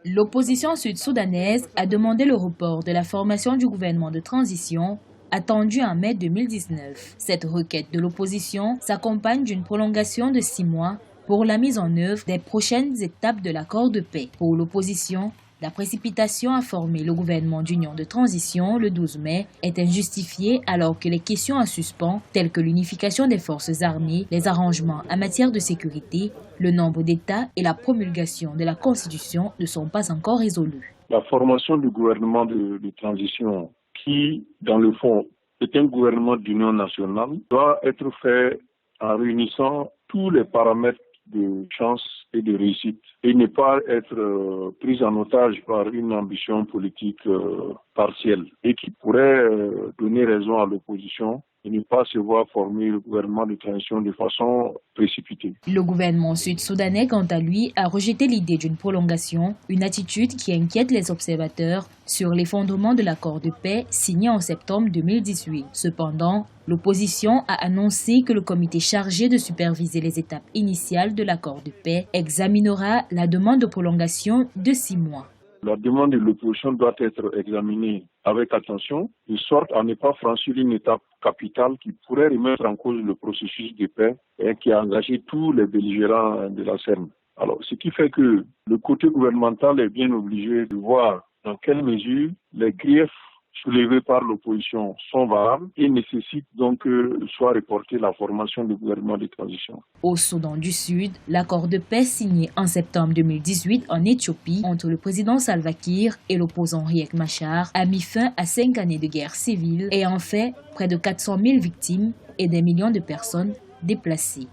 L'opposition sud-soudanaise a demandé le report de la formation du gouvernement de transition attendu en mai 2019. Cette requête de l'opposition s'accompagne d'une prolongation de 6 mois pour la mise en œuvre des prochaines étapes de l'accord de paix. Pour l'opposition, la précipitation à former le gouvernement d'union de transition le 12 mai est injustifiée alors que les questions en suspens, telles que l'unification des forces armées, les arrangements en matière de sécurité, le nombre d'États et la promulgation de la Constitution ne sont pas encore résolues. La formation du gouvernement de transition, qui, dans le fond, est un gouvernement d'union nationale, doit être fait en réunissant tous les paramètres de chance et de réussite et ne pas être prise en otage par une ambition politique partielle et qui pourrait donner raison à l'opposition et ne pas se voir former le gouvernement de transition de façon précipitée. Le gouvernement sud-soudanais, quant à lui, a rejeté l'idée d'une prolongation, une attitude qui inquiète les observateurs sur l'effondrement de l'accord de paix signé en septembre 2018. Cependant, l'opposition a annoncé que le comité chargé de superviser les étapes initiales de l'accord de paix examinera la demande de prolongation de 6 mois. La demande de l'opposition doit être examinée avec attention, de sorte à ne pas franchir une étape capitale qui pourrait remettre en cause le processus de paix et qui a engagé tous les belligérants de la scène. Alors, ce qui fait que le côté gouvernemental est bien obligé de voir dans quelle mesure les griefs soulevés par l'opposition sont valables et nécessitent donc que soit reportée la formation du gouvernement de transition. Au Soudan du Sud, l'accord de paix signé en septembre 2018 en Éthiopie entre le président Salva Kiir et l'opposant Riek Machar a mis fin à 5 années de guerre civile et en fait près de 400 000 victimes et des millions de personnes déplacées.